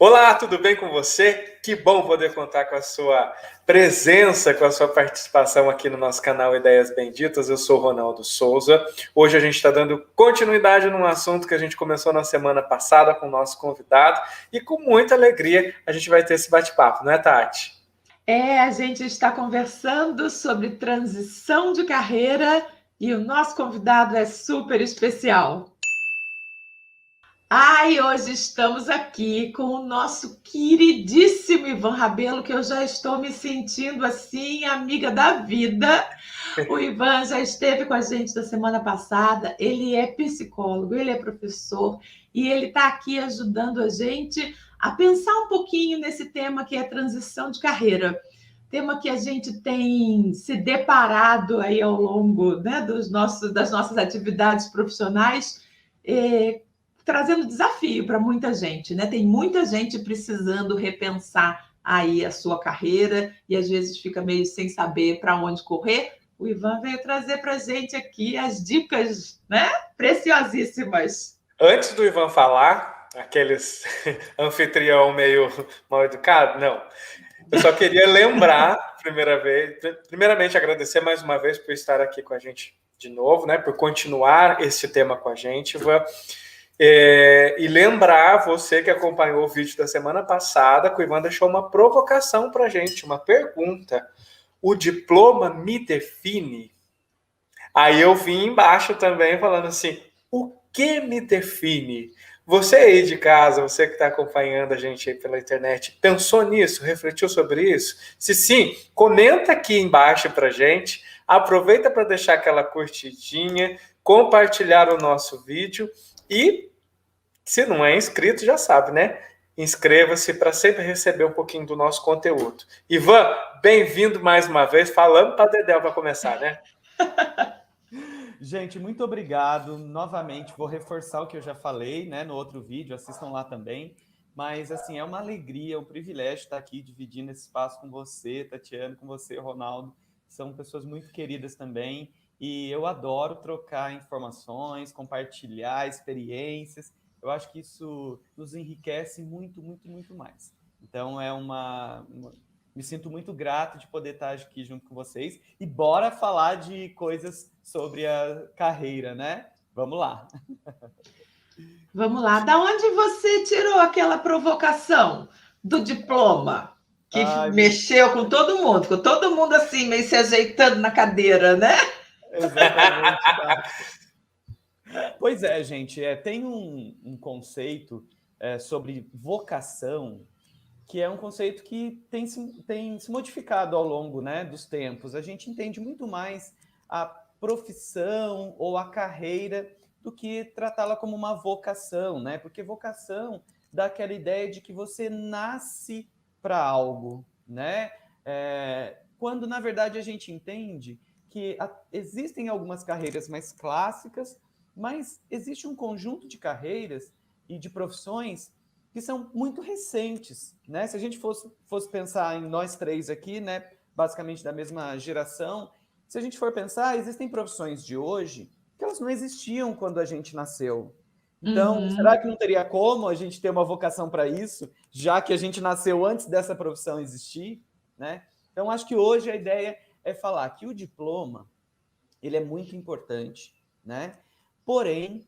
Olá, tudo bem com você? Que bom poder contar com a sua presença, com a sua participação aqui no nosso canal Ideias Benditas. Eu sou Ronaldo Souza. Hoje a gente está dando continuidade num assunto que a gente começou na semana passada com o nosso convidado e com muita alegria a gente vai ter esse bate-papo, não é, Tati? A gente está conversando sobre transição de carreira e o nosso convidado é super especial. Hoje estamos aqui com o nosso queridíssimo Ivan Rabelo, que eu já estou me sentindo assim, amiga da vida. O Ivan já esteve com a gente da semana passada, ele é psicólogo, ele é professor e ele está aqui ajudando a gente a pensar um pouquinho nesse tema que é transição de carreira. Tema que a gente tem se deparado aí ao longo, né, das nossas atividades profissionais, trazendo desafio para muita gente, né? Tem muita gente precisando repensar aí a sua carreira e às vezes fica meio sem saber para onde correr. O Ivan veio trazer para a gente aqui as dicas, né? Preciosíssimas. Antes do Ivan falar, aqueles anfitrião meio mal educado, não. Eu só queria lembrar, primeiramente agradecer mais uma vez por estar aqui com a gente de novo, né? Por continuar esse tema com a gente, Ivan. E lembrar você que acompanhou o vídeo da semana passada, que o Ivan deixou uma provocação para a gente, uma pergunta. O diploma me define? Aí eu vim embaixo também falando assim, o que me define? Você aí de casa, você que está acompanhando a gente aí pela internet, pensou nisso? Refletiu sobre isso? Se sim, comenta aqui embaixo para gente. Aproveita para deixar aquela curtidinha, compartilhar o nosso vídeo e, se não é inscrito, já sabe, né? Inscreva-se para sempre receber um pouquinho do nosso conteúdo. Ivan, bem-vindo mais uma vez. Falando para Dedéu para começar, né? Gente, muito obrigado. Novamente, vou reforçar o que eu já falei, né, no outro vídeo, assistam lá também. Mas, assim, é uma alegria, um privilégio estar aqui dividindo esse espaço com você, Tatiana, com você, Ronaldo. São pessoas muito queridas também. E eu adoro trocar informações, compartilhar experiências. Eu acho que isso nos enriquece muito, muito, muito mais. Então, me sinto muito grato de poder estar aqui junto com vocês. E bora falar de coisas sobre a carreira, né? Vamos lá. Vamos lá. Da onde você tirou aquela provocação do diploma? Que mexeu com todo mundo assim, meio se ajeitando na cadeira, né? Exatamente. Pois é, gente, tem um conceito sobre vocação que é um conceito que tem se modificado ao longo, né, dos tempos. A gente entende muito mais a profissão ou a carreira do que tratá-la como uma vocação, né? Porque vocação dá aquela ideia de que você nasce para algo, né? Quando, na verdade, a gente entende que existem algumas carreiras mais clássicas, mas existe um conjunto de carreiras e de profissões que são muito recentes, né? Se a gente fosse pensar em nós três aqui, né, basicamente da mesma geração, se a gente for pensar, existem profissões de hoje que elas não existiam quando a gente nasceu. Então, será que não teria como a gente ter uma vocação para isso, já que a gente nasceu antes dessa profissão existir, né? Então, acho que hoje a ideia é falar que o diploma, ele é muito importante, né? Porém,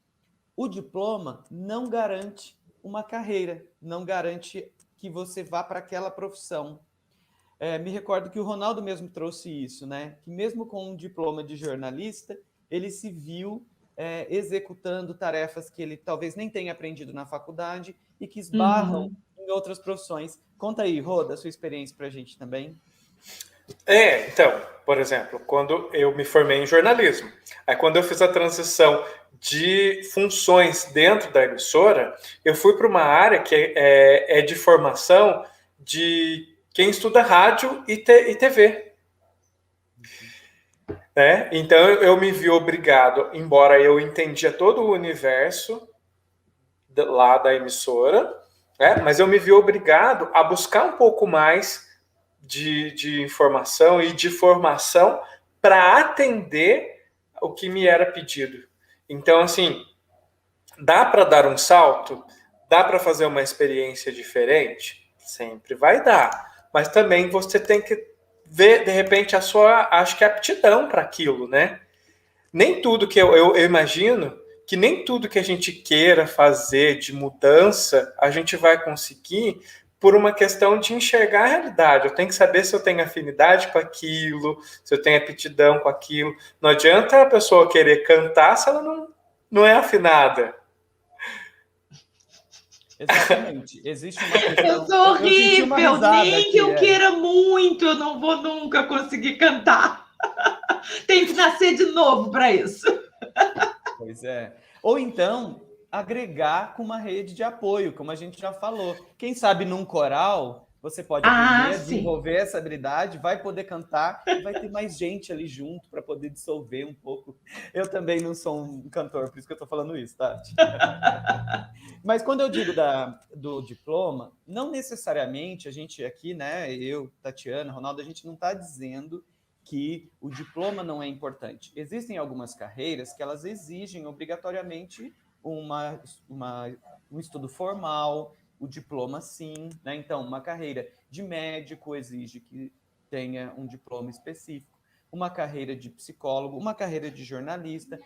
o diploma não garante uma carreira, não garante que você vá para aquela profissão. Me recordo que o Ronaldo mesmo trouxe isso, né? Que mesmo com um diploma de jornalista, ele se viu executando tarefas que ele talvez nem tenha aprendido na faculdade e que esbarram em outras profissões. Conta aí, Rô, da sua experiência para a gente também. Então, por exemplo, quando eu me formei em jornalismo, aí quando eu fiz a transição de funções dentro da emissora, eu fui para uma área que é de formação de quem estuda rádio e TV. Né? Então eu me vi obrigado, embora eu entendia todo o universo lá da emissora, né? Mas eu me vi obrigado a buscar um pouco mais de informação e de formação para atender o que me era pedido. Então, assim, dá para dar um salto? Dá para fazer uma experiência diferente? Sempre vai dar. Mas também você tem que ver, de repente, acho que aptidão para aquilo, né? Nem tudo que eu imagino que nem tudo que a gente queira fazer de mudança a gente vai conseguir por uma questão de enxergar a realidade. Eu tenho que saber se eu tenho afinidade com aquilo, se eu tenho aptidão com aquilo. Não adianta a pessoa querer cantar se ela não é afinada. Exatamente. Existe uma questão... Eu sou horrível, nem que eu aqui, queira muito, eu não vou nunca conseguir cantar. Tem que nascer de novo para isso. Pois é. Ou então, agregar com uma rede de apoio, como a gente já falou. Quem sabe num coral, você pode aprender a desenvolver essa habilidade, vai poder cantar, e vai ter mais gente ali junto para poder dissolver um pouco. Eu também não sou um cantor, por isso que eu estou falando isso, Tati. Mas quando eu digo do diploma, não necessariamente a gente aqui, né, eu, Tatiana, Ronaldo, a gente não está dizendo que o diploma não é importante. Existem algumas carreiras que elas exigem obrigatoriamente um estudo formal, o diploma sim, né? Então, uma carreira de médico exige que tenha um diploma específico, uma carreira de psicólogo, uma carreira de jornalista,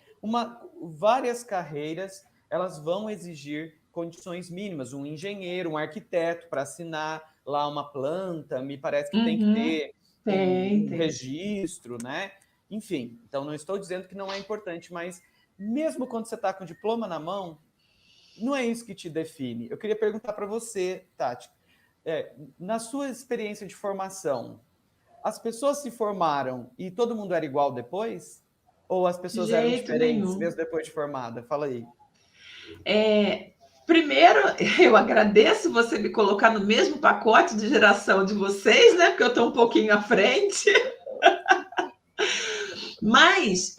várias carreiras, elas vão exigir condições mínimas, um engenheiro, um arquiteto para assinar lá uma planta, me parece que tem que ter um registro, né? Enfim, então não estou dizendo que não é importante, mas mesmo quando você está com o diploma na mão, não é isso que te define. Eu queria perguntar para você, Tati, na sua experiência de formação, as pessoas se formaram e todo mundo era igual depois? Ou as pessoas eram diferentes mesmo depois de formada? Fala aí. Primeiro, eu agradeço você me colocar no mesmo pacote de geração de vocês, né? Porque eu estou um pouquinho à frente. Mas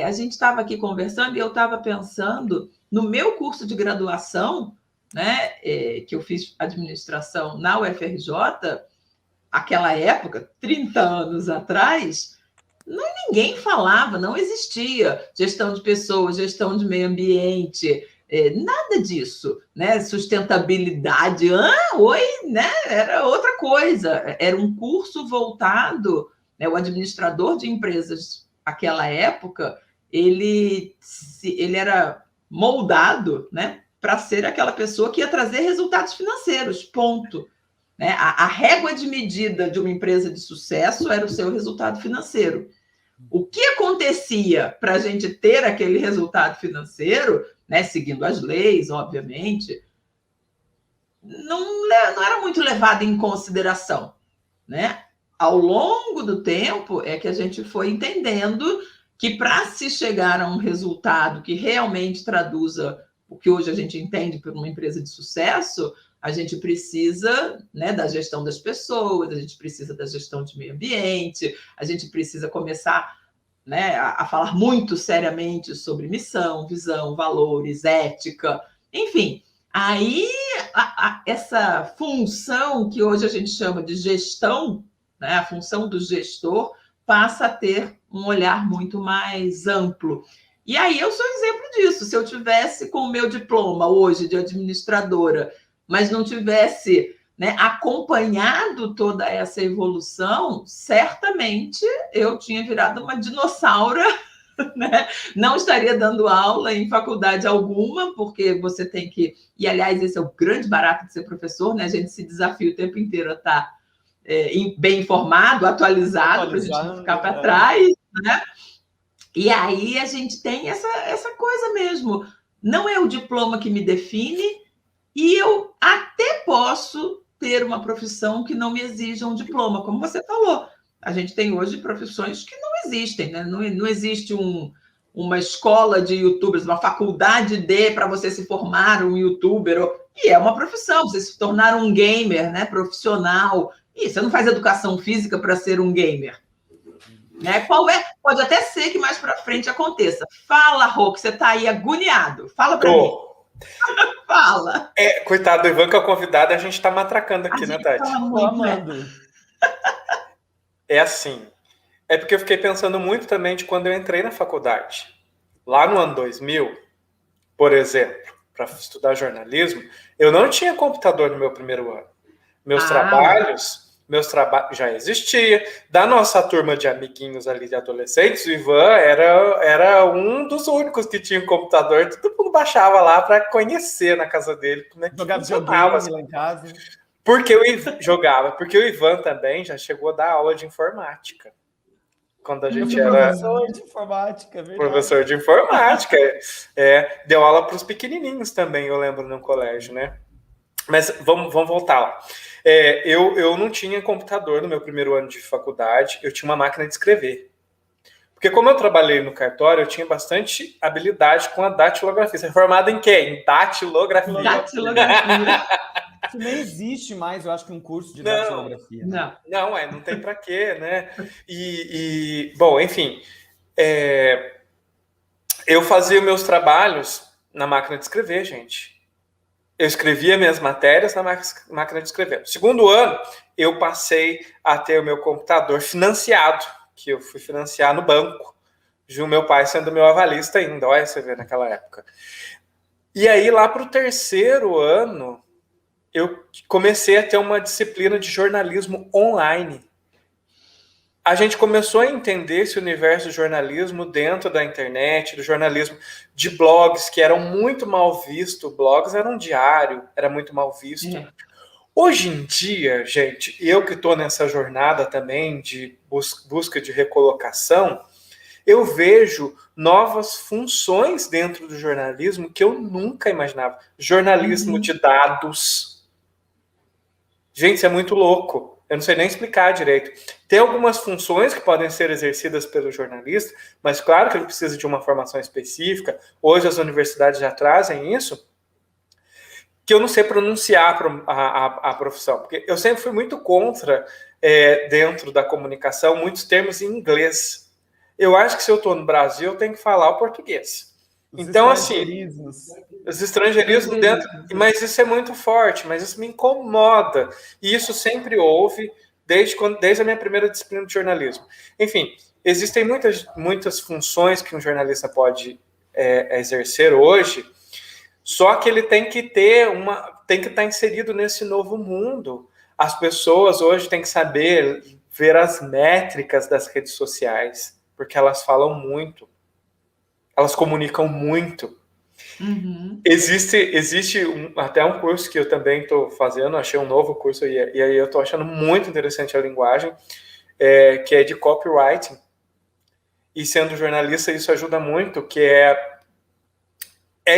a gente estava aqui conversando e eu estava pensando no meu curso de graduação, né? Que eu fiz administração na UFRJ, aquela época, 30 anos atrás, ninguém falava, não existia gestão de pessoas, gestão de meio ambiente, nada disso, né? Sustentabilidade, né? Era outra coisa. Era um curso voltado, né? O administrador de empresas, naquela época, ele era moldado, né? Para ser aquela pessoa que ia trazer resultados financeiros, ponto. Né? A régua de medida de uma empresa de sucesso era o seu resultado financeiro. O que acontecia para a gente ter aquele resultado financeiro, né, seguindo as leis, obviamente, não era muito levado em consideração. Né? Ao longo do tempo é que a gente foi entendendo que para se chegar a um resultado que realmente traduza o que hoje a gente entende por uma empresa de sucesso, a gente precisa, né, da gestão das pessoas, a gente precisa da gestão de meio ambiente, a gente precisa começar, né, a falar muito seriamente sobre missão, visão, valores, ética, enfim. Aí, essa função que hoje a gente chama de gestão, né, a função do gestor, passa a ter um olhar muito mais amplo. E aí eu sou exemplo disso. Se eu tivesse com o meu diploma hoje de administradora, mas não tivesse, né, acompanhado toda essa evolução, certamente eu tinha virado uma dinossauro, né? Não estaria dando aula em faculdade alguma, porque você tem que... E, aliás, esse é o grande barato de ser professor, né? A gente se desafia o tempo inteiro a estar bem informado, atualizado, para a gente não ficar para trás, né? E aí a gente tem essa coisa mesmo. Não é o diploma que me define, e eu até posso ter uma profissão que não me exija um diploma, como você falou. A gente tem hoje profissões que não existem, né? Não existe uma escola de youtubers, uma faculdade para você se formar um youtuber. E é uma profissão, você se tornar um gamer, né, profissional. E você não faz educação física para ser um gamer. Né? Qual é? Pode até ser que mais para frente aconteça. Fala, Rô, que você está aí agoniado. Fala para mim. Fala. Coitado do Ivan, que é o convidado, a gente está matracando aqui, né, Tati? Estou amando. É assim. É porque eu fiquei pensando muito também de quando eu entrei na faculdade. Lá no ano 2000, por exemplo, para estudar jornalismo, Eu não tinha computador no meu primeiro ano. Meus trabalhos já existia. Da nossa turma de amiguinhos ali de adolescentes, o Ivan era um dos únicos que tinha um computador. Todo mundo baixava lá para conhecer na casa dele como é que Jogava funcionava. videogame lá em casa. Porque o Ivan jogava, porque o Ivan também já chegou a dar aula de informática. Quando a gente era professor de informática, é verdade. professor de informática. Deu aula para os pequenininhos também, eu lembro, no colégio, né? Mas vamos voltar lá. Eu não tinha computador no meu primeiro ano de faculdade, eu tinha uma máquina de escrever. Porque como eu trabalhei no cartório, eu tinha bastante habilidade com a datilografia. Você é formado em quê? Em datilografia. Datilografia. Isso nem existe mais, eu acho que um curso de datilografia. Não tem para quê, né? Bom, enfim, eu fazia meus trabalhos na máquina de escrever, gente. Eu escrevia minhas matérias na máquina de escrever. No segundo ano, eu passei a ter o meu computador financiado, que eu fui financiar no banco, o meu pai sendo meu avalista ainda, olha você vê naquela época. E aí, lá para o terceiro ano, eu comecei a ter uma disciplina de jornalismo online. A gente começou a entender esse universo do jornalismo dentro da internet, do jornalismo de blogs, que eram muito mal vistos. Blogs eram um diário, era muito mal visto. Hoje em dia, gente, eu que estou nessa jornada também de busca de recolocação, eu vejo novas funções dentro do jornalismo que eu nunca imaginava. Jornalismo de dados. Gente, isso é muito louco. Eu não sei nem explicar direito. Tem algumas funções que podem ser exercidas pelo jornalista, mas claro que ele precisa de uma formação específica. Hoje as universidades já trazem isso, que eu não sei pronunciar a profissão. Porque eu sempre fui muito contra, dentro da comunicação, muitos termos em inglês. Eu acho que se eu estou no Brasil, eu tenho que falar o português. Então, assim, os estrangeirismos dentro, mas isso é muito forte, mas isso me incomoda. E isso sempre houve desde a minha primeira disciplina de jornalismo. Enfim, existem muitas funções que um jornalista pode exercer hoje, só que ele tem que estar inserido nesse novo mundo. As pessoas hoje têm que saber ver as métricas das redes sociais, porque elas falam muito. Elas comunicam muito. Existe até um curso que eu também estou fazendo, achei um novo curso, e aí eu estou achando muito interessante a linguagem, que é de copywriting. E sendo jornalista, isso ajuda muito, que é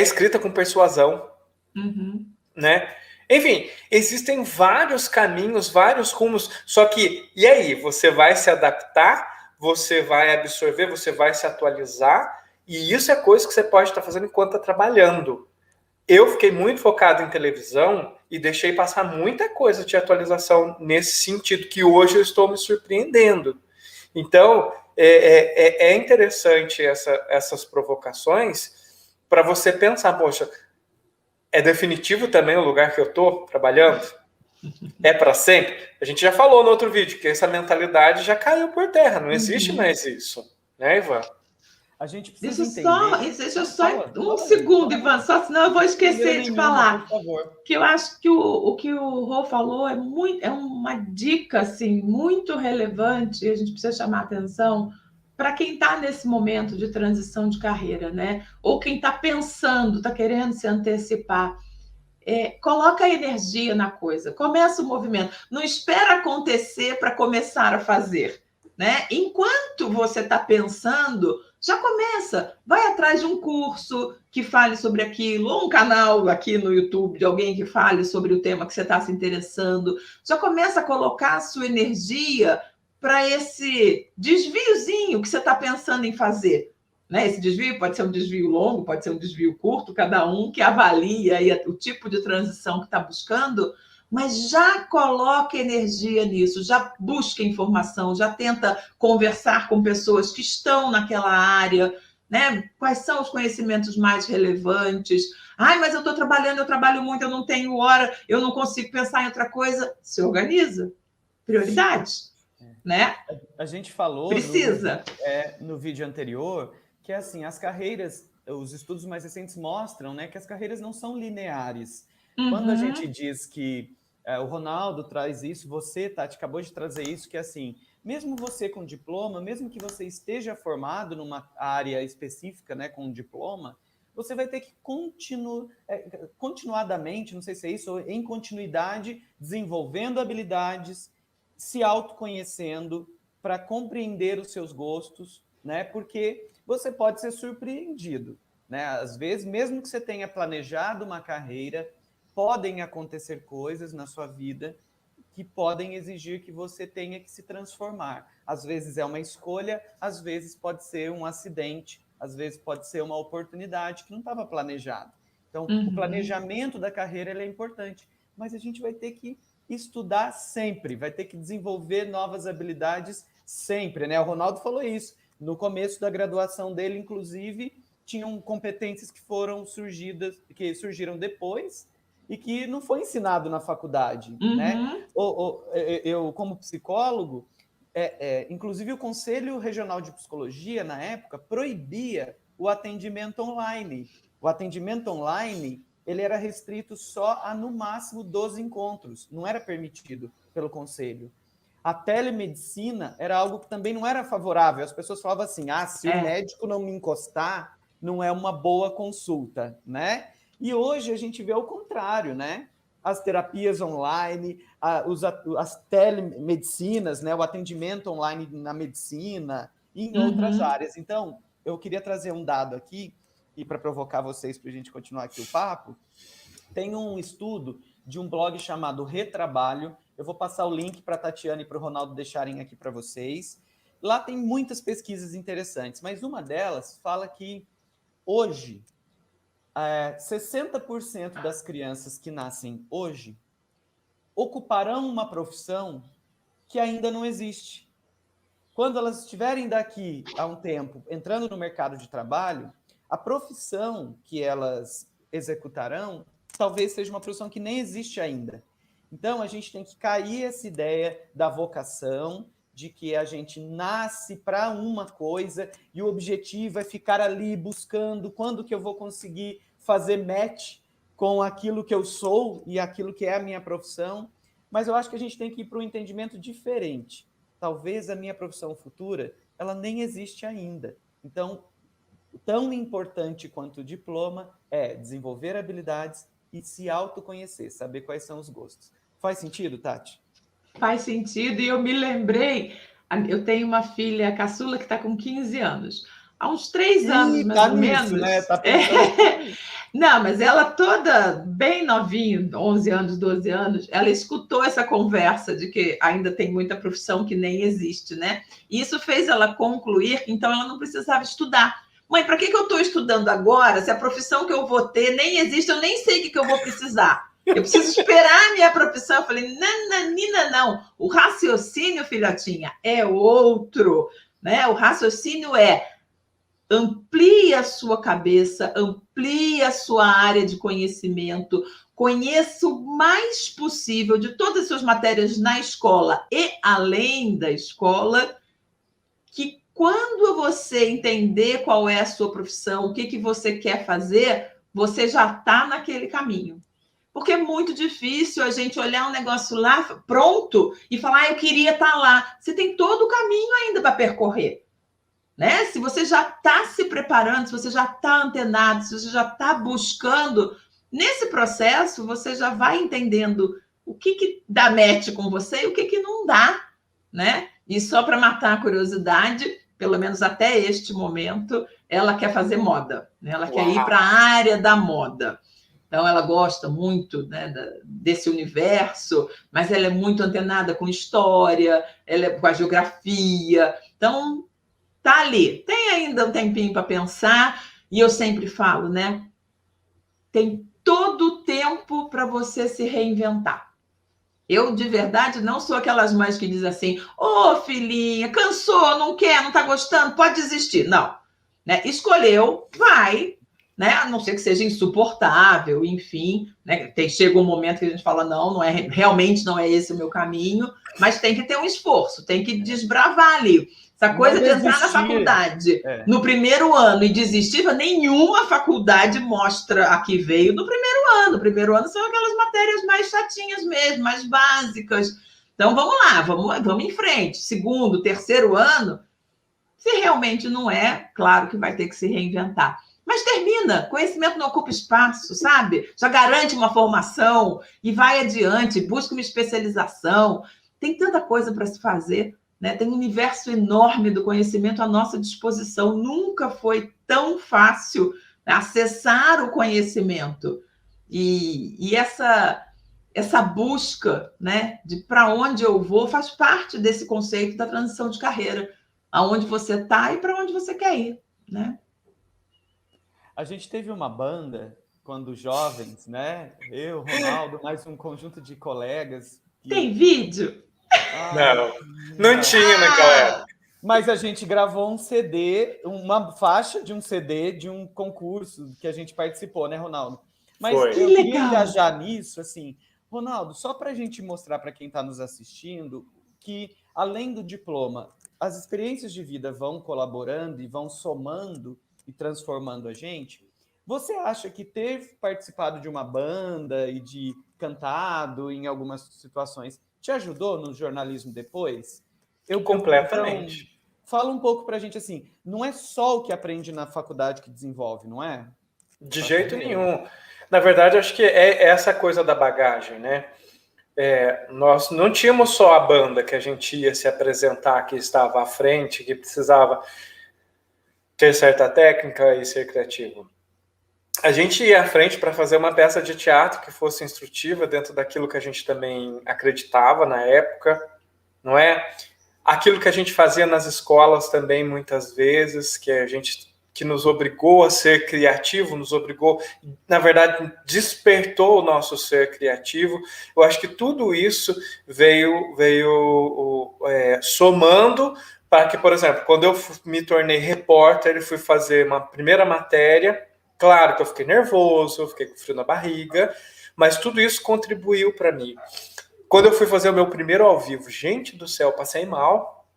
escrita com persuasão. Né? Enfim, existem vários caminhos, vários rumos, só que, e aí? Você vai se adaptar, você vai absorver, você vai se atualizar, e isso é coisa que você pode estar fazendo enquanto está trabalhando. Eu fiquei muito focado em televisão e deixei passar muita coisa de atualização nesse sentido, que hoje eu estou me surpreendendo. Então, é interessante essas provocações para você pensar, poxa, é definitivo também o lugar que eu estou trabalhando? É para sempre? A gente já falou no outro vídeo que essa mentalidade já caiu por terra, não existe mais isso, né, Ivan? A gente precisa entender... Deixa só um segundo, Ivan, só senão eu vou esquecer de falar. Por favor. Que eu acho que o que o Rô falou é uma dica assim, muito relevante, e a gente precisa chamar atenção para quem está nesse momento de transição de carreira, né? Ou quem está pensando, está querendo se antecipar. Coloca energia na coisa, começa o movimento, não espera acontecer para começar a fazer, né? Enquanto você está pensando, já começa, vai atrás de um curso que fale sobre aquilo, ou um canal aqui no YouTube de alguém que fale sobre o tema que você está se interessando, já começa a colocar a sua energia para esse desviozinho que você está pensando em fazer. Né? Esse desvio pode ser um desvio longo, pode ser um desvio curto, cada um que avalia aí o tipo de transição que está buscando, mas já coloca energia nisso, já busca informação, já tenta conversar com pessoas que estão naquela área, né? Quais são os conhecimentos mais relevantes? Ai, mas eu estou trabalhando, eu trabalho muito, eu não tenho hora, eu não consigo pensar em outra coisa. Se organiza. Prioridades, né? A gente falou no vídeo anterior que assim, as carreiras, os estudos mais recentes mostram, né, que as carreiras não são lineares. Quando a Uhum. gente diz que o Ronaldo traz isso, você, Tati, acabou de trazer isso, que é assim, mesmo você com diploma, mesmo que você esteja formado numa área específica, né, com diploma, você vai ter que continuadamente, não sei se é isso, ou em continuidade, desenvolvendo habilidades, se autoconhecendo para compreender os seus gostos, né? Porque você pode ser surpreendido, né? Às vezes, mesmo que você tenha planejado uma carreira, podem acontecer coisas na sua vida que podem exigir que você tenha que se transformar. Às vezes é uma escolha, às vezes pode ser um acidente, às vezes pode ser uma oportunidade que não estava planejado. Então, o planejamento da carreira ele é importante, mas a gente vai ter que estudar sempre, vai ter que desenvolver novas habilidades sempre, né? O Ronaldo falou isso. No começo da graduação dele, inclusive, tinham competências que surgiram depois e que não foi ensinado na faculdade, né? Eu, como psicólogo, inclusive o Conselho Regional de Psicologia, na época, proibia o atendimento online. O atendimento online, ele era restrito só a, no máximo, 12 encontros. Não era permitido pelo Conselho. A telemedicina era algo que também não era favorável. As pessoas falavam assim, se o médico não me encostar, não é uma boa consulta, né? E hoje a gente vê o contrário, né? As terapias online, as telemedicinas, né? O atendimento online na medicina e em outras áreas. Então, eu queria trazer um dado aqui, e para provocar vocês, para a gente continuar aqui o papo, tem um estudo de um blog chamado Retrabalho. Eu vou passar o link para a Tatiana e para o Ronaldo deixarem aqui para vocês. Lá tem muitas pesquisas interessantes, mas uma delas fala que hoje 60% das crianças que nascem hoje ocuparão uma profissão que ainda não existe. Quando elas estiverem daqui a um tempo entrando no mercado de trabalho, a profissão que elas executarão talvez seja uma profissão que nem existe ainda. Então, a gente tem que cair essa ideia da vocação, de que a gente nasce para uma coisa e o objetivo é ficar ali buscando quando que eu vou conseguir fazer match com aquilo que eu sou e aquilo que é a minha profissão. Mas eu acho que a gente tem que ir para um entendimento diferente. Talvez a minha profissão futura, ela nem existe ainda. Então, tão importante quanto o diploma é desenvolver habilidades e se autoconhecer, saber quais são os gostos. Faz sentido, Tati? Faz sentido, e eu me lembrei, eu tenho uma filha caçula que está com 15 anos. Há uns 3 anos, mais ou menos. Né? Tá pensando... Não, mas ela toda bem novinha, 11 anos, 12 anos, ela escutou essa conversa de que ainda tem muita profissão que nem existe, né? E isso fez ela concluir que então ela não precisava estudar. Mãe, para que eu estou estudando agora se a profissão que eu vou ter nem existe, eu nem sei o que eu vou precisar? Eu preciso esperar a minha profissão. Eu falei, nananina, não. O raciocínio, filhotinha, é outro, né? O raciocínio é amplie a sua cabeça, amplie a sua área de conhecimento, conheça o mais possível de todas as suas matérias na escola e além da escola, que quando você entender qual é a sua profissão, o que você quer fazer, você já está naquele caminho. Porque é muito difícil a gente olhar um negócio lá pronto e falar, eu queria estar lá. Você tem todo o caminho ainda para percorrer. Né? Se você já está se preparando, se você já está antenado, se você já está buscando, nesse processo você já vai entendendo o que dá match com você e o que não dá. Né? E só para matar a curiosidade, pelo menos até este momento, ela quer fazer moda. Né? Ela quer ir para a área da moda. Então, ela gosta muito, né, desse universo, mas ela é muito antenada com história, ela é com a geografia. Então, tá ali. Tem ainda um tempinho para pensar. E eu sempre falo, né? Tem todo o tempo para você se reinventar. Eu, de verdade, não sou aquelas mães que dizem assim, ô, filhinha, cansou, não quer, não está gostando, pode desistir. Não. Né? Escolheu, vai. né? A não ser que seja insuportável, enfim, né? Chega um momento que a gente fala, não é, realmente não é esse o meu caminho, mas tem que ter um esforço, tem que desbravar ali. Essa coisa de entrar na faculdade no primeiro ano e desistir, nenhuma faculdade mostra a que veio no primeiro ano. O primeiro ano são aquelas matérias mais chatinhas mesmo, mais básicas. Então, vamos lá, vamos em frente. Segundo, terceiro ano, se realmente não é, claro que vai ter que se reinventar. Mas termina, conhecimento não ocupa espaço, sabe? Já garante uma formação e vai adiante, busca uma especialização. Tem tanta coisa para se fazer, né? Tem um universo enorme do conhecimento à nossa disposição. Nunca foi tão fácil, né, acessar o conhecimento. E essa busca, né, de para onde eu vou faz parte desse conceito da transição de carreira. Aonde você está e para onde você quer ir, né? A gente teve uma banda quando jovens, né? Eu, Ronaldo, mais um conjunto de colegas. Tem vídeo? Não tinha naquela época. Mas a gente gravou um CD, uma faixa de um CD de um concurso que a gente participou, né, Ronaldo? Mas eu queria engajar nisso, assim, Ronaldo, só para a gente mostrar para quem está nos assistindo que, além do diploma, as experiências de vida vão colaborando e vão somando e transformando a gente. Você acha que ter participado de uma banda e de cantado em algumas situações te ajudou no jornalismo depois? Completamente. Então, fala um pouco para a gente, assim, não é só o que aprende na faculdade que desenvolve, não é? De jeito nenhum. Na verdade, acho que é essa coisa da bagagem, né? Nós não tínhamos só a banda que a gente ia se apresentar, que estava à frente, que precisava ter certa técnica e ser criativo. A gente ia à frente para fazer uma peça de teatro que fosse instrutiva dentro daquilo que a gente também acreditava na época, não é? Aquilo que a gente fazia nas escolas também, muitas vezes, que nos obrigou a ser criativo, nos obrigou, na verdade, despertou o nosso ser criativo. Eu acho que tudo isso veio somando para que, por exemplo, quando eu me tornei repórter e fui fazer uma primeira matéria, claro que eu fiquei nervoso, eu fiquei com frio na barriga, mas tudo isso contribuiu para mim. Quando eu fui fazer o meu primeiro ao vivo, gente do céu, passei mal.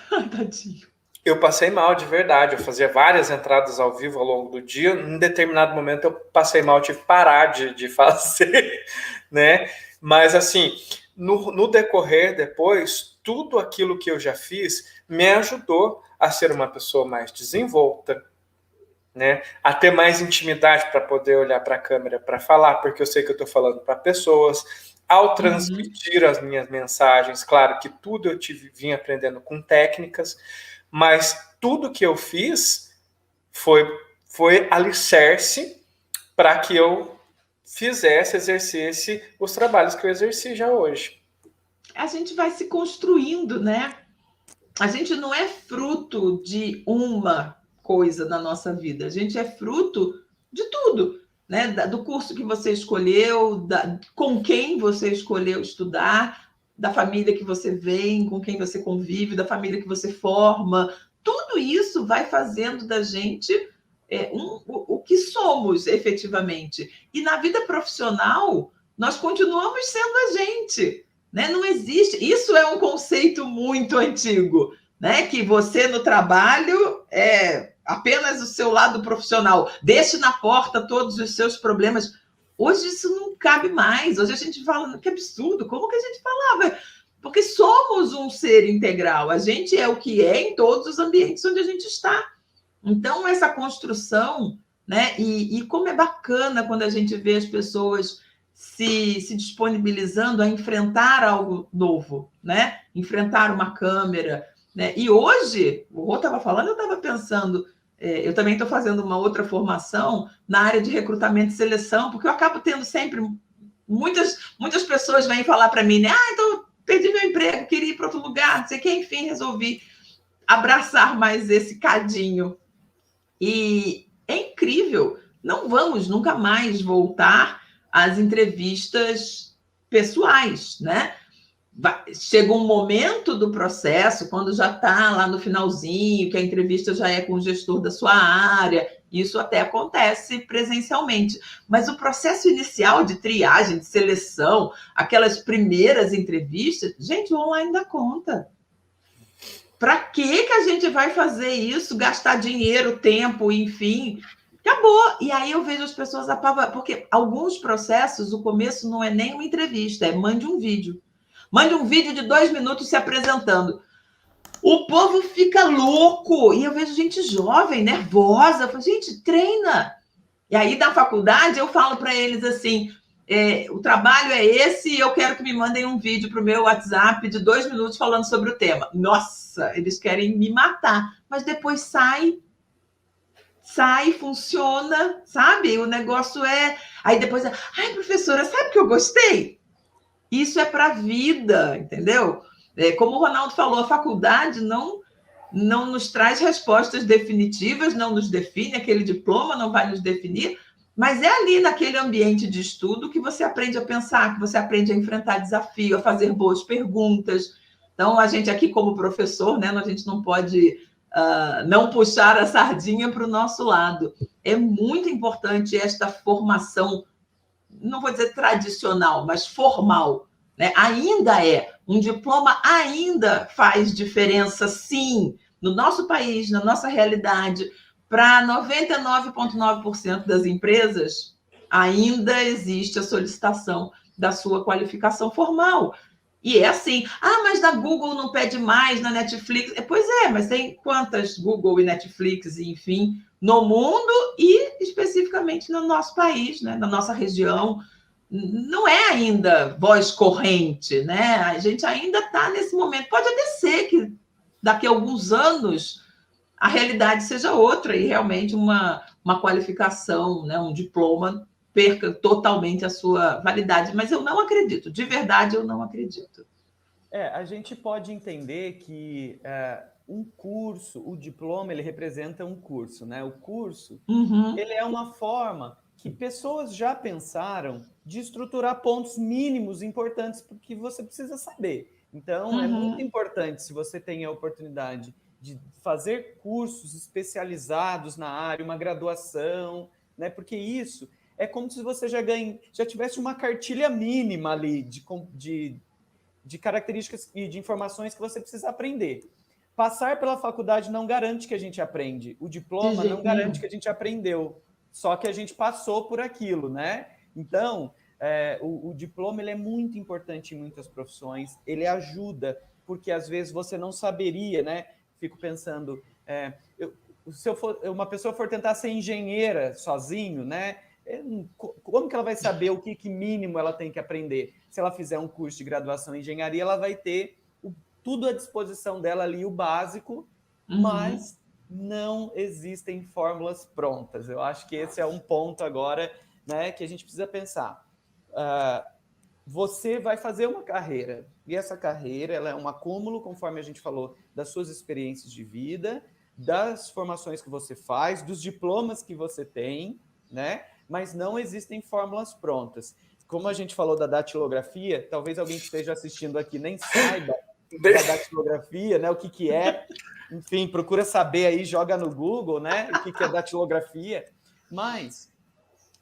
Tadinho. Eu passei mal, de verdade. Eu fazia várias entradas ao vivo ao longo do dia. Em determinado momento eu passei mal, tive que parar de fazer, né? Mas, assim, no decorrer depois, tudo aquilo que eu já fiz me ajudou a ser uma pessoa mais desenvolta, né? A ter mais intimidade para poder olhar para a câmera para falar, porque eu sei que eu estou falando para pessoas. Ao transmitir as minhas mensagens, claro que tudo eu vim aprendendo com técnicas, mas tudo que eu fiz foi alicerce para que eu exercesse os trabalhos que eu exerci já hoje. A gente vai se construindo, né? A gente não é fruto de uma coisa na nossa vida, a gente é fruto de tudo, né? Do curso que você escolheu, com quem você escolheu estudar, da família que você vem, com quem você convive, da família que você forma. Tudo isso vai fazendo da gente o que somos efetivamente. E na vida profissional, nós continuamos sendo a gente, né? Não existe. Isso é um conceito muito antigo, né? Que você no trabalho é apenas o seu lado profissional. Deixe na porta todos os seus problemas. Hoje isso não cabe mais. Hoje a gente fala, que absurdo, como que a gente falava? Porque somos um ser integral. A gente é o que é em todos os ambientes onde a gente está. Então, essa construção, né? E como é bacana quando a gente vê as pessoas se disponibilizando a enfrentar algo novo, né? Enfrentar uma câmera, né? E hoje, o Rô estava falando, eu estava pensando, eu também estou fazendo uma outra formação na área de recrutamento e seleção, porque eu acabo tendo sempre muitas pessoas vêm falar para mim, né? Então perdi meu emprego, queria ir para outro lugar, não sei o que, enfim, resolvi abraçar mais esse cadinho. E é incrível, não vamos nunca mais voltar às entrevistas pessoais, né? Chega um momento do processo, quando já está lá no finalzinho, que a entrevista já é com o gestor da sua área, Isso até acontece presencialmente. Mas o processo inicial de triagem, de seleção, aquelas primeiras entrevistas, gente, o online dá conta. Para que a gente vai fazer isso? Gastar dinheiro, tempo, enfim. Acabou. E aí eu vejo as pessoas apavoradas, porque alguns processos, o começo não é nem uma entrevista, é mande um vídeo. Mande um vídeo de 2 minutos se apresentando. O povo fica louco. E eu vejo gente jovem, nervosa. Eu falo, gente, treina. E aí, na faculdade, eu falo para eles assim, o trabalho é esse e eu quero que me mandem um vídeo para o meu WhatsApp de 2 minutos falando sobre o tema. Nossa, eles querem me matar. Mas depois sai, funciona, sabe? O negócio é... Aí depois, ai, professora, sabe o que eu gostei? Isso é para a vida, entendeu? Como o Ronaldo falou, a faculdade não nos traz respostas definitivas, não nos define, aquele diploma não vai nos definir, mas é ali naquele ambiente de estudo que você aprende a pensar, que você aprende a enfrentar desafio, a fazer boas perguntas. Então, a gente aqui como professor, né, a gente não pode não puxar a sardinha para o nosso lado. É muito importante esta formação, não vou dizer tradicional, mas formal, né? Ainda um diploma ainda faz diferença, sim, no nosso país, na nossa realidade. Para 99,9% das empresas, ainda existe a solicitação da sua qualificação formal. E é assim, mas na Google não pede mais, na Netflix. Pois é, mas tem quantas Google e Netflix, enfim, no mundo e especificamente no nosso país, né? Na nossa região. Não é ainda voz corrente, né? A gente ainda está nesse momento. Pode até ser que daqui a alguns anos a realidade seja outra e realmente uma qualificação, né? Um diploma perca totalmente a sua validade, mas eu não acredito, de verdade eu não acredito. A gente pode entender que um curso, o diploma, ele representa um curso, né? O curso, ele é uma forma que pessoas já pensaram de estruturar pontos mínimos importantes que você precisa saber. Então, é muito importante se você tem a oportunidade de fazer cursos especializados na área, uma graduação, né? Porque isso é como se você já tivesse uma cartilha mínima ali de características e de informações que você precisa aprender. Passar pela faculdade não garante que a gente aprende. O diploma não garante que a gente aprendeu. Só que a gente passou por aquilo, né? Então, o diploma ele é muito importante em muitas profissões. Ele ajuda, porque às vezes você não saberia, né? Fico pensando, se uma pessoa for tentar ser engenheira sozinho, né? Como que ela vai saber o que mínimo ela tem que aprender? Se ela fizer um curso de graduação em engenharia, ela vai ter tudo à disposição dela ali, o básico, mas não existem fórmulas prontas. Eu acho que esse é um ponto agora, né, que a gente precisa pensar. Você vai fazer uma carreira, e essa carreira ela é um acúmulo, conforme a gente falou, das suas experiências de vida, das formações que você faz, dos diplomas que você tem, né? Mas não existem fórmulas prontas. Como a gente falou da datilografia, talvez alguém que esteja assistindo aqui nem saiba da datilografia, né? O que é. Enfim, procura saber aí, joga no Google, né? O que é datilografia. Mas,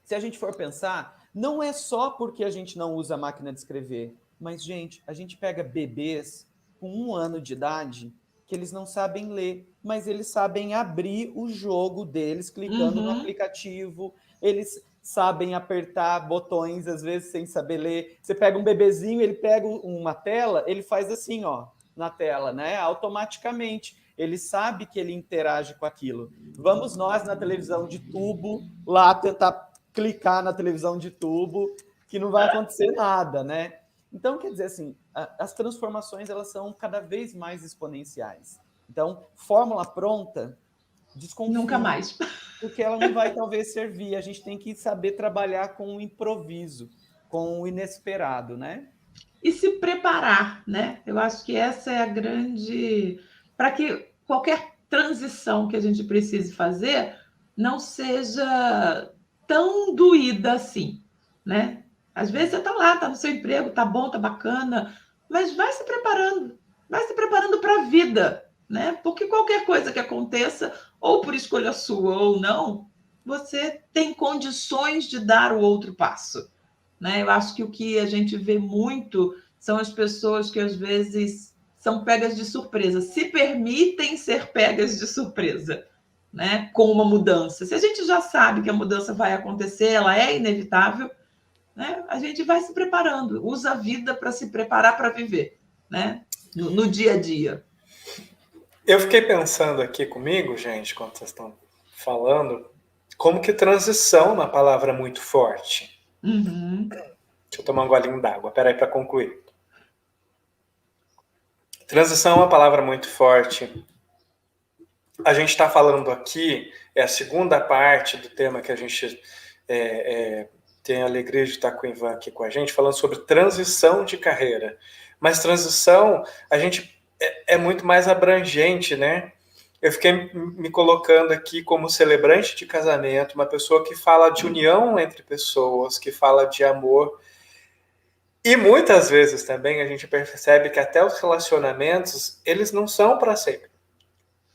se a gente for pensar, não é só porque a gente não usa a máquina de escrever, mas, gente, a gente pega bebês com 1 ano de idade que eles não sabem ler, mas eles sabem abrir o jogo deles clicando no aplicativo, eles sabem apertar botões, às vezes, sem saber ler. Você pega um bebezinho, ele pega uma tela, ele faz assim, ó, na tela, né? Automaticamente. Ele sabe que ele interage com aquilo. Vamos nós, na televisão de tubo, lá tentar clicar na televisão de tubo, que não vai acontecer nada, né? Então, quer dizer assim, as transformações, elas são cada vez mais exponenciais. Então, fórmula pronta, desconfia. Nunca mais. Porque ela não vai, talvez, servir. A gente tem que saber trabalhar com o improviso, com o inesperado, né? E se preparar, né? Eu acho que essa é a grande... Para que qualquer transição que a gente precise fazer não seja tão doída assim, né? Às vezes você está lá, está no seu emprego, está bom, está bacana, mas vai se preparando para a vida, né? Porque qualquer coisa que aconteça, ou por escolha sua ou não, você tem condições de dar o outro passo, né? Eu acho que o que a gente vê muito são as pessoas que às vezes são pegas de surpresa, se permitem ser pegas de surpresa, né? Com uma mudança. Se a gente já sabe que a mudança vai acontecer, ela é inevitável, né? A gente vai se preparando, usa a vida para se preparar para viver, né? No dia a dia. Eu fiquei pensando aqui comigo, gente, quando vocês estão falando, como que transição na palavra é muito forte. Uhum. Deixa eu tomar um golinho d'água, peraí, para concluir. Transição é uma palavra muito forte. A gente está falando aqui, é a segunda parte do tema que a gente tem a alegria de estar com o Ivan aqui com a gente, falando sobre transição de carreira. Mas transição, a gente é muito mais abrangente, né? Eu fiquei me colocando aqui como celebrante de casamento, uma pessoa que fala de união entre pessoas, que fala de amor. E muitas vezes também a gente percebe que até os relacionamentos, eles não são para sempre.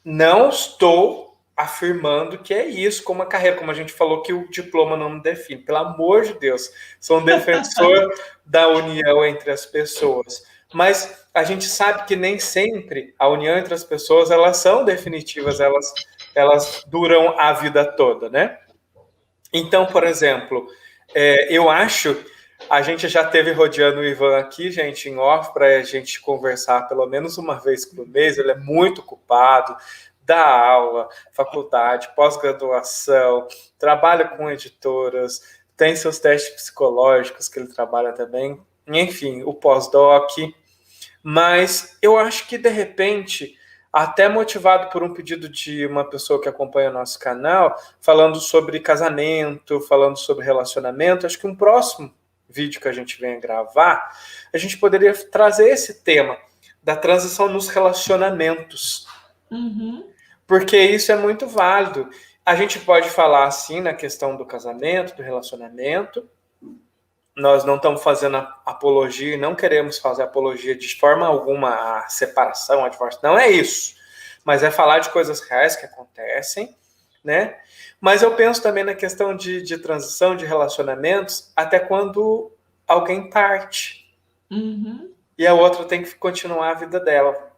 Não estou afirmando que é isso como a carreira, como a gente falou que o diploma não me define. Pelo amor de Deus, sou um defensor da união entre as pessoas. Mas a gente sabe que nem sempre a união entre as pessoas, elas são definitivas, elas duram a vida toda, né? Então, por exemplo, eu acho, a gente já teve rodeando o Ivan aqui, gente, em off, para a gente conversar pelo menos uma vez por mês. Ele é muito ocupado, dá aula, faculdade, pós-graduação, trabalha com editoras, tem seus testes psicológicos que ele trabalha também, enfim, o pós-doc. Mas eu acho que, de repente, até motivado por um pedido de uma pessoa que acompanha o nosso canal, falando sobre casamento, falando sobre relacionamento, acho que um próximo vídeo que a gente venha gravar, a gente poderia trazer esse tema da transição nos relacionamentos. Uhum. Porque isso é muito válido. A gente pode falar assim na questão do casamento, do relacionamento. Nós não estamos fazendo apologia e não queremos fazer apologia de forma alguma à separação, à divórcio. Não é isso. Mas é falar de coisas reais que acontecem, né? Mas eu penso também na questão de transição, de relacionamentos, até quando alguém parte. Uhum. E a outra tem que continuar a vida dela.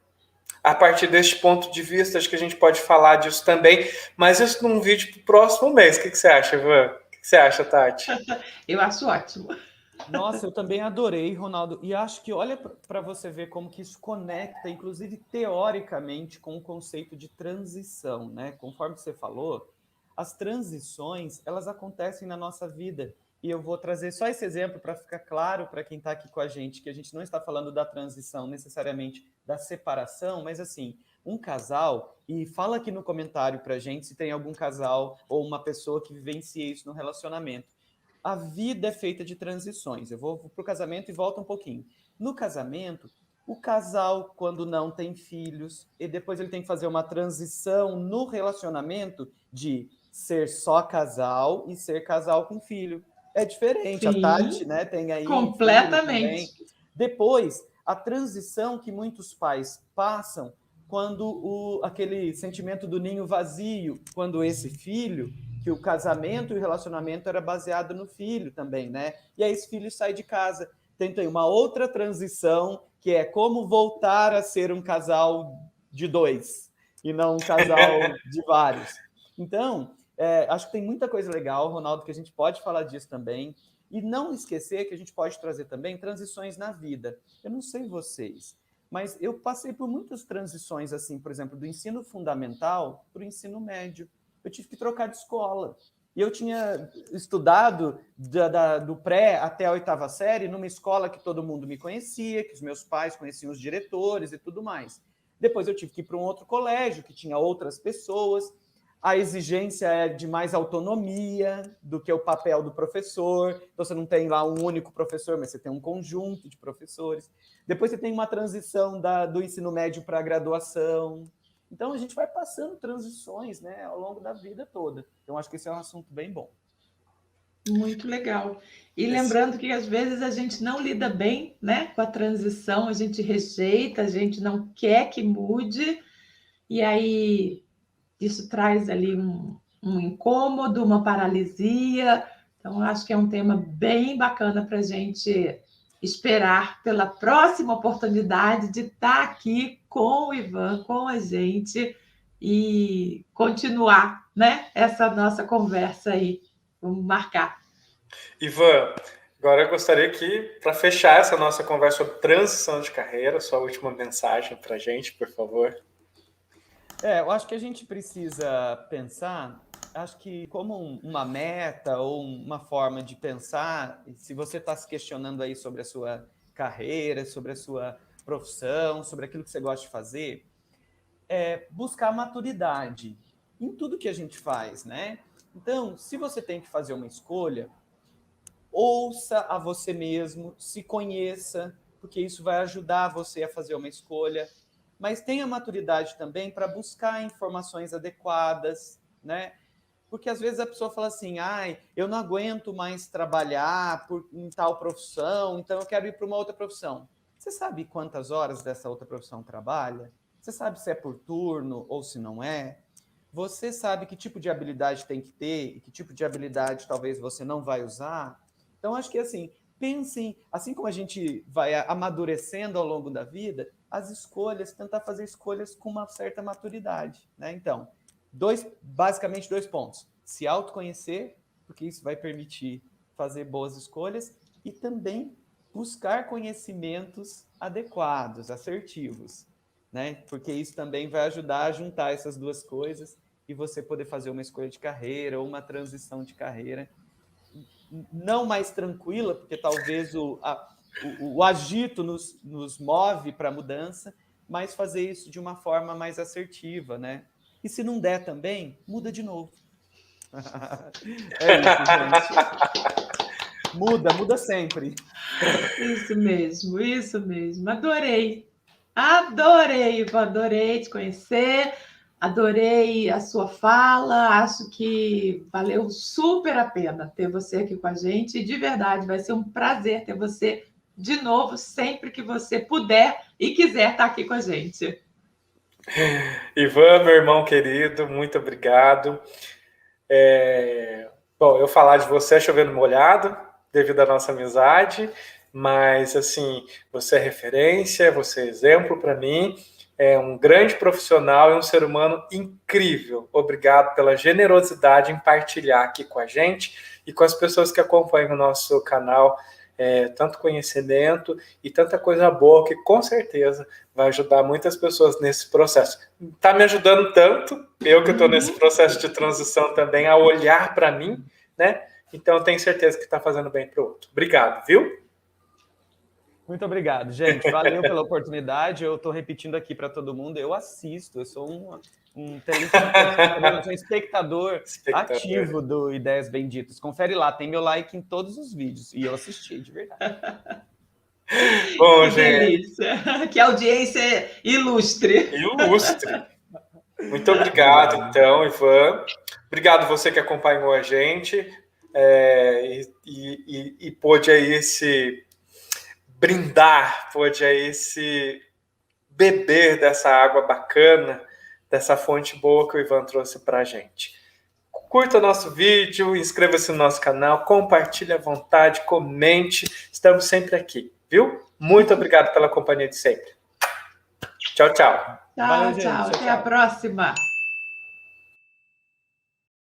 A partir deste ponto de vista, acho que a gente pode falar disso também, mas isso num vídeo para o próximo mês. O que você acha, Ivan? O que você acha, Tati? Eu acho ótimo. Nossa, eu também adorei, Ronaldo. E acho que olha para você ver como que isso conecta, inclusive teoricamente, com o conceito de transição, né? Conforme você falou, as transições, elas acontecem na nossa vida. E eu vou trazer só esse exemplo para ficar claro para quem está aqui com a gente, que a gente não está falando da transição necessariamente da separação, mas assim, um casal, e fala aqui no comentário para a gente se tem algum casal ou uma pessoa que vivencia isso no relacionamento. A vida é feita de transições. Eu vou para o casamento e volto um pouquinho. No casamento, o casal, quando não tem filhos, e depois ele tem que fazer uma transição no relacionamento de ser só casal e ser casal com filho. É diferente. Sim, a Tati, né, tem aí completamente. Depois, a transição que muitos pais passam quando aquele sentimento do ninho vazio, quando esse filho, que o casamento e o relacionamento era baseado no filho também, né? E aí esse filho sai de casa. Tem uma outra transição, que é como voltar a ser um casal de dois, e não um casal de vários. Então, acho que tem muita coisa legal, Ronaldo, que a gente pode falar disso também. E não esquecer que a gente pode trazer também transições na vida. Eu não sei vocês, mas eu passei por muitas transições, assim, por exemplo, do ensino fundamental para o ensino médio. Eu tive que trocar de escola. E eu tinha estudado do pré até a 8ª série numa escola que todo mundo me conhecia, que os meus pais conheciam os diretores e tudo mais. Depois eu tive que ir para um outro colégio, que tinha outras pessoas. A exigência é de mais autonomia do que o papel do professor. Então, você não tem lá um único professor, mas você tem um conjunto de professores. Depois você tem uma transição do ensino médio para a graduação. Então, a gente vai passando transições, né, ao longo da vida toda. Então, acho que esse é um assunto bem bom. Muito legal. E lembrando que, às vezes, a gente não lida bem, né, com a transição, a gente rejeita, a gente não quer que mude, e aí isso traz ali um incômodo, uma paralisia. Então, acho que é um tema bem bacana para a gente esperar pela próxima oportunidade de estar aqui com o Ivan, com a gente e continuar, né, essa nossa conversa aí. Vamos marcar. Ivan, agora eu gostaria que, para fechar essa nossa conversa sobre transição de carreira, sua última mensagem para a gente, por favor. Eu acho que a gente precisa pensar, acho que como uma meta ou uma forma de pensar, se você está se questionando aí sobre a sua carreira, sobre a sua profissão, sobre aquilo que você gosta de fazer, buscar maturidade em tudo que a gente faz, né? Então, se você tem que fazer uma escolha, ouça a você mesmo, se conheça, porque isso vai ajudar você a fazer uma escolha, mas tenha maturidade também para buscar informações adequadas, né? Porque às vezes a pessoa fala assim, eu não aguento mais trabalhar em tal profissão, então eu quero ir para uma outra profissão. Você sabe quantas horas dessa outra profissão trabalha? Você sabe se é por turno ou se não é? Você sabe que tipo de habilidade tem que ter e que tipo de habilidade talvez você não vai usar? Então, acho que assim, pensem, assim como a gente vai amadurecendo ao longo da vida, as escolhas, tentar fazer escolhas com uma certa maturidade, né? Então, basicamente dois pontos. Se autoconhecer, porque isso vai permitir fazer boas escolhas, e também buscar conhecimentos adequados, assertivos, né? Porque isso também vai ajudar a juntar essas duas coisas e você poder fazer uma escolha de carreira ou uma transição de carreira não mais tranquila, porque talvez o agito nos move para a mudança, mas fazer isso de uma forma mais assertiva, né? E se não der também, muda de novo. É isso, gente. Muda sempre. Isso mesmo, isso mesmo. Adorei. Adorei, Ivan, adorei te conhecer, adorei a sua fala, acho que valeu super a pena ter você aqui com a gente, e de verdade, vai ser um prazer ter você de novo, sempre que você puder e quiser estar aqui com a gente. Ivan, meu irmão querido, muito obrigado. Bom, eu falar de você é chovendo molhado, devido à nossa amizade, mas, assim, você é referência, você é exemplo para mim, é um grande profissional e um ser humano incrível. Obrigado pela generosidade em partilhar aqui com a gente e com as pessoas que acompanham o nosso canal, tanto conhecimento e tanta coisa boa que, com certeza, vai ajudar muitas pessoas nesse processo. Está me ajudando tanto, eu que estou nesse processo de transição também, a olhar para mim, né? Então, eu tenho certeza que está fazendo bem para o outro. Obrigado, viu? Muito obrigado, gente. Valeu pela oportunidade. Eu estou repetindo aqui para todo mundo. Eu assisto, eu sou um telespectador, um espectador ativo do Ideias Benditas. Confere lá, tem meu like em todos os vídeos. E eu assisti, de verdade. Bom, que gente. Delícia. Que audiência ilustre. Ilustre. Muito obrigado, então, Ivan. Obrigado você que acompanhou a gente e pôde aí pôde aí beber dessa água bacana, dessa fonte boa que o Ivan trouxe para a gente. Curta nosso vídeo, inscreva-se no nosso canal, compartilhe à vontade, comente. Estamos sempre aqui, viu? Muito obrigado pela companhia de sempre. Tchau, tchau. Tchau, tchau. Até a próxima.